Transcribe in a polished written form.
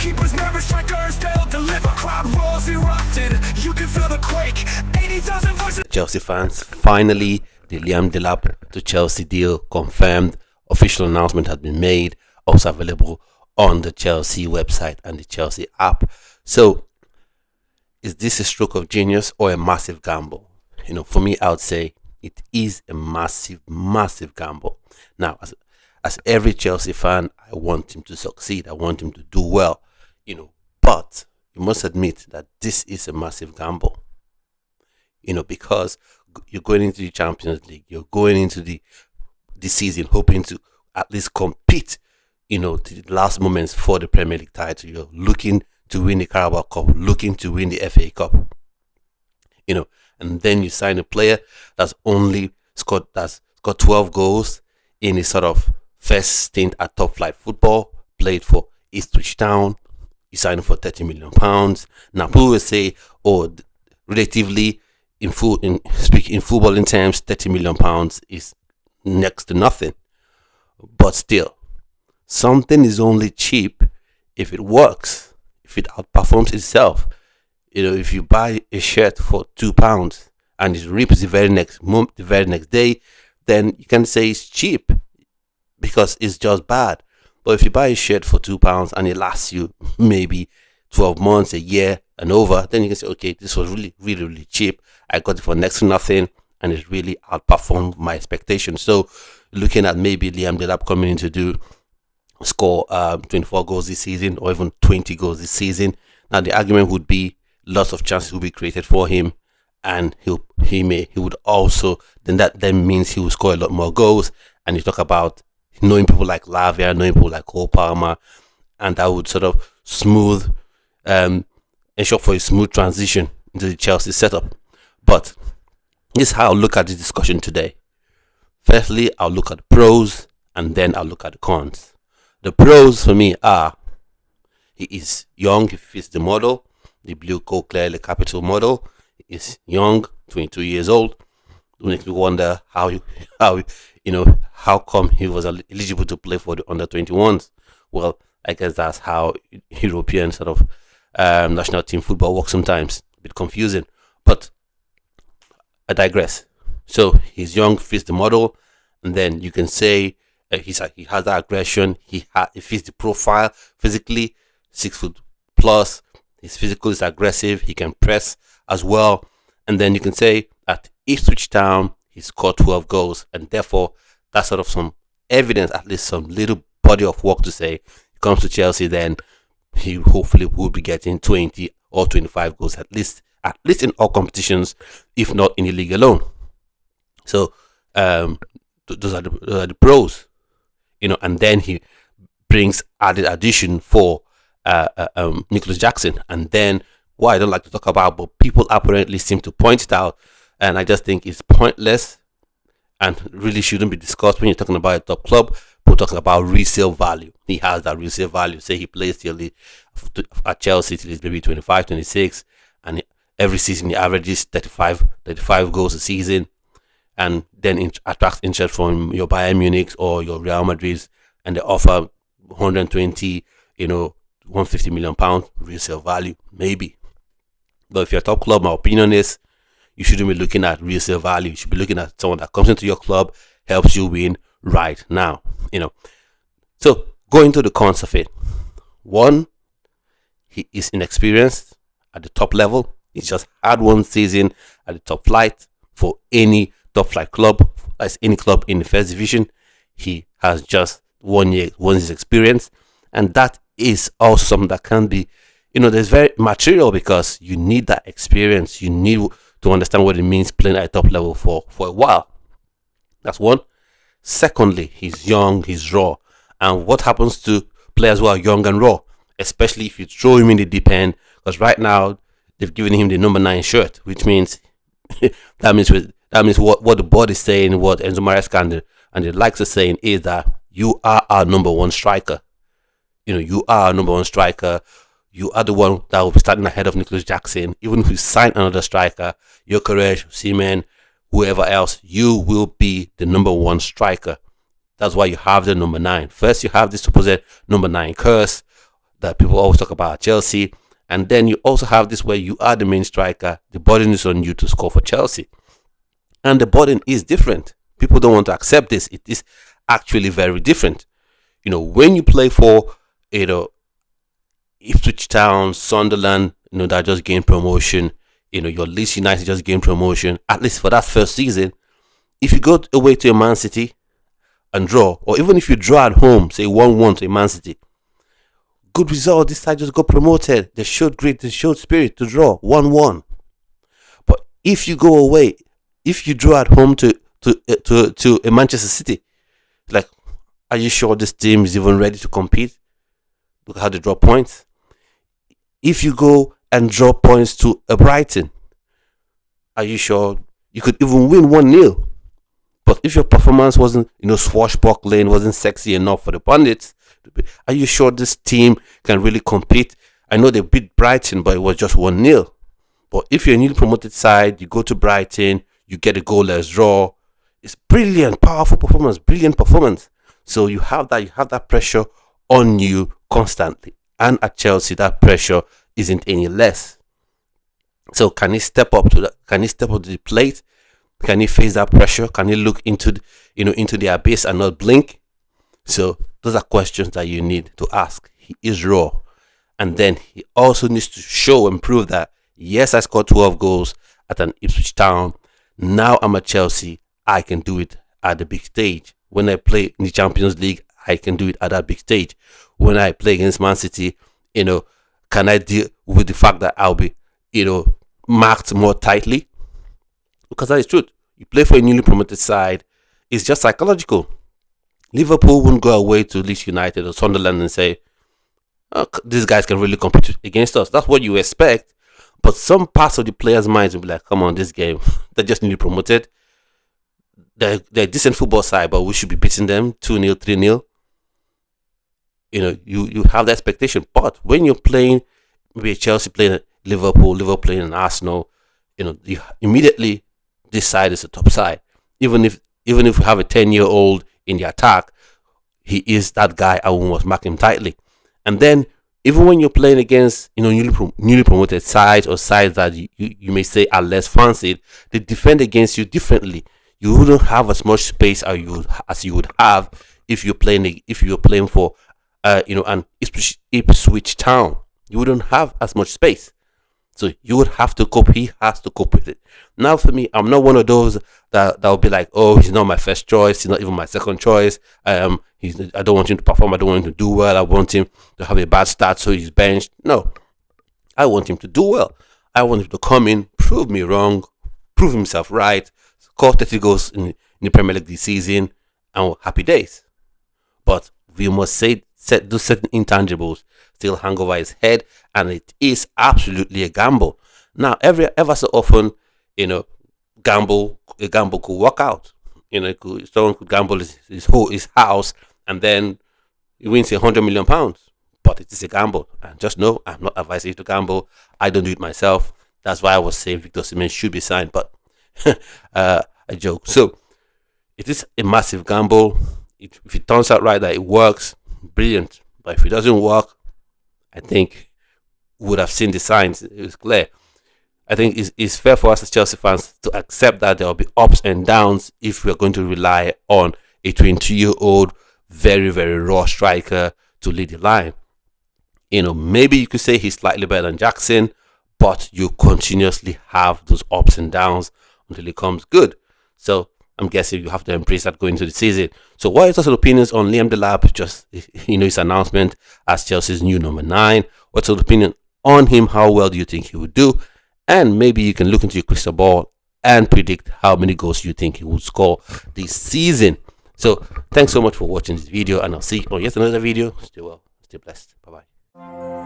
Keepers, nervous strikers, they'll deliver. Crowd roars erupted, you can feel the quake. 80,000 voices. Chelsea fans, finally, the Liam Delap to Chelsea deal confirmed. Official announcement has been made, also available on the Chelsea website and the Chelsea app. So, is this a stroke of genius or a massive gamble? For me, I would say it is a massive, massive gamble. Now, as every Chelsea fan, I want him to succeed. I want him to do well, But you must admit that this is a massive gamble, because you're going into the Champions League, you're going into the season hoping to at least compete, to the last moments for the Premier League title. You're looking to win the Carabao Cup, looking to win the FA Cup, and then you sign a player that's got 12 goals in his sort of first stint at top flight football, played for Ipswich Town. You sign him for £30 million. Now people will say, relatively in footballing terms, £30 million is next to nothing. But still, something is only cheap if it works, if it outperforms itself. If you buy a shirt for £2 and it rips the very next month, the very next day, then you can say it's cheap because it's just bad. But if you buy a shirt for £2 and it lasts you maybe 12 months, a year and over, then you can say, okay, this was really, really, really cheap. I got it for next to nothing and it really outperformed my expectations. So looking at maybe Liam Delap coming in to score 24 goals this season or even 20 goals this season. Now the argument would be lots of chances will be created for him, and he would also that means he will score a lot more goals. And you talk about knowing people like Lavia, knowing people like Cole Palmer, and that would sort of ensure for a smooth transition into the Chelsea setup. But this is how I'll look at this discussion today. Firstly, I'll look at the pros and then I'll look at the cons. The pros for me are he is young, he fits the model, the blue coat clearly capital model. He is young, 22 years old. It makes me wonder how come he was eligible to play for the under 21s. Well, I guess that's how European sort of national team football works sometimes. A bit confusing, but I digress. So he's young, fits the model, and then you can say he has that aggression. He fits the profile physically, 6 foot plus. His physical is aggressive. He can press as well, and then you can say at Ipswich Town he scored 12 goals, and therefore that's sort of some evidence, at least some little body of work to say. He comes to Chelsea, then he hopefully will be getting 20 or 25 goals at least in all competitions, if not in the league alone. So those are the pros, and then he brings added addition for Nicholas Jackson, and then what I don't like to talk about, but people apparently seem to point it out, and I just think it's pointless and really shouldn't be discussed when you're talking about a top club. We're talking about resale value. He has that resale value. Say he plays at Chelsea till he's maybe 25, 26, and every season he averages 35 goals a season, and then attracts interest from your Bayern Munich or your Real Madrid, and they offer 120, 150 million pounds resale value, maybe. But if you're a top club, my opinion is you shouldn't be looking at resale value. You should be looking at someone that comes into your club, helps you win right now. So going to the cons of it. One, he is inexperienced at the top level. He's just had one season at the top flight for any top flight club, as any club in the first division. He has just 1 year, his experience, and that is also something that can be, there's very material, because you need that experience. You need to understand what it means playing at a top level for a while. That's one. Secondly, he's young, he's raw. And what happens to players who are young and raw, especially if you throw him in the deep end? Because right now they've given him the number 9 shirt, which means that means what the board is saying, what Enzo Maresca and the likes are saying, is that you are our number 1 striker. You are our number 1 striker. You are the one that will be starting ahead of Nicholas Jackson. Even if you sign another striker, Gyökeres, Seaman, whoever else, you will be the number 1 striker. That's why you have the number 9. First, you have this supposed number 9 curse that people always talk about at Chelsea. And then you also have this where you are the main striker. The burden is on you to score for Chelsea. And the burden is different. People don't want to accept this. It is actually very different. When you play for, Ipswich Town, Sunderland, that just gained promotion, your Leeds United just gained promotion, at least for that first season. If you go away to a Man City and draw, or even if you draw at home, say 1-1 to a Man City, good result, this side just got promoted. They showed spirit to draw 1-1. But if you go away, if you draw at home to a Manchester City, like, are you sure this team is even ready to compete? Look how they draw points. If you go and draw points to a Brighton, are you sure you could even win 1-0? But if your performance wasn't, swashbuckling, wasn't sexy enough for the pundits, are you sure this team can really compete? I know they beat Brighton, but it was just 1-0. But if you're a newly promoted side, you go to Brighton, you get a goalless draw. It's brilliant, powerful performance, brilliant performance. So you have that pressure on you constantly. And at Chelsea, that pressure isn't any less. So can he step up to that? Can he step up to the plate? Can he face that pressure? Can he look into the abyss and not blink? So those are questions that you need to ask. He is raw. And then he also needs to show and prove that, yes, I scored 12 goals at an Ipswich Town. Now I'm at Chelsea. I can do it at the big stage. When I play in the Champions League, I can do it at that big stage. When I play against Man City, can I deal with the fact that I'll be, marked more tightly? Because that is truth. You play for a newly promoted side, it's just psychological. Liverpool wouldn't go away to Leeds United or Sunderland and say, oh, these guys can really compete against us. That's what you expect. But some parts of the players' minds will be like, come on, this game, they're just newly promoted. They're a decent football side, but we should be beating them 2-0, 3-0. You have the expectation. But when you're playing, maybe Chelsea playing Liverpool playing an Arsenal, you immediately, this side is a top side. Even if we have a 10-year-old in the attack, he is that guy and we must mark him tightly. And then even when you're playing against newly promoted sides or sides that you may say are less fancied, they defend against you differently. You wouldn't have as much space as you would have if you're playing for an Ipswich Town. You wouldn't have as much space. So you would have to cope. He has to cope with it. Now, for me, I'm not one of those that will be like, oh, he's not my first choice. He's not even my second choice. I don't want him to perform. I don't want him to do well. I want him to have a bad start, so he's benched. No, I want him to do well. I want him to come in, prove me wrong, prove himself right, score 30 goals in the Premier League this season, and happy days. But we must do certain intangibles still hang over his head, and it is absolutely a gamble. Now, ever so often, a gamble could work out. Someone could gamble his house, and then he wins £100 million. But it is a gamble, and just know I'm not advising you to gamble. I don't do it myself. That's why I was saying Victor Osimhen should be signed, but a joke. So it is a massive gamble. If it turns out right that it works, brilliant. But if it doesn't work, I think we would have seen the signs. It was clear. I think it's fair for us as Chelsea fans to accept that there will be ups and downs if we're going to rely on a 22-year-old, very, very raw striker to lead the line. Maybe you could say he's slightly better than Jackson, but you continuously have those ups and downs until it comes good. So I'm guessing you have to embrace that going into the season. So what are your opinions on Liam Delap, just his announcement as Chelsea's new number 9? What's your opinion on him? How well do you think he would do? And maybe you can look into your crystal ball and predict how many goals you think he will score this season. So thanks so much for watching this video, and I'll see you on yet another video. Stay well, stay blessed. Bye bye.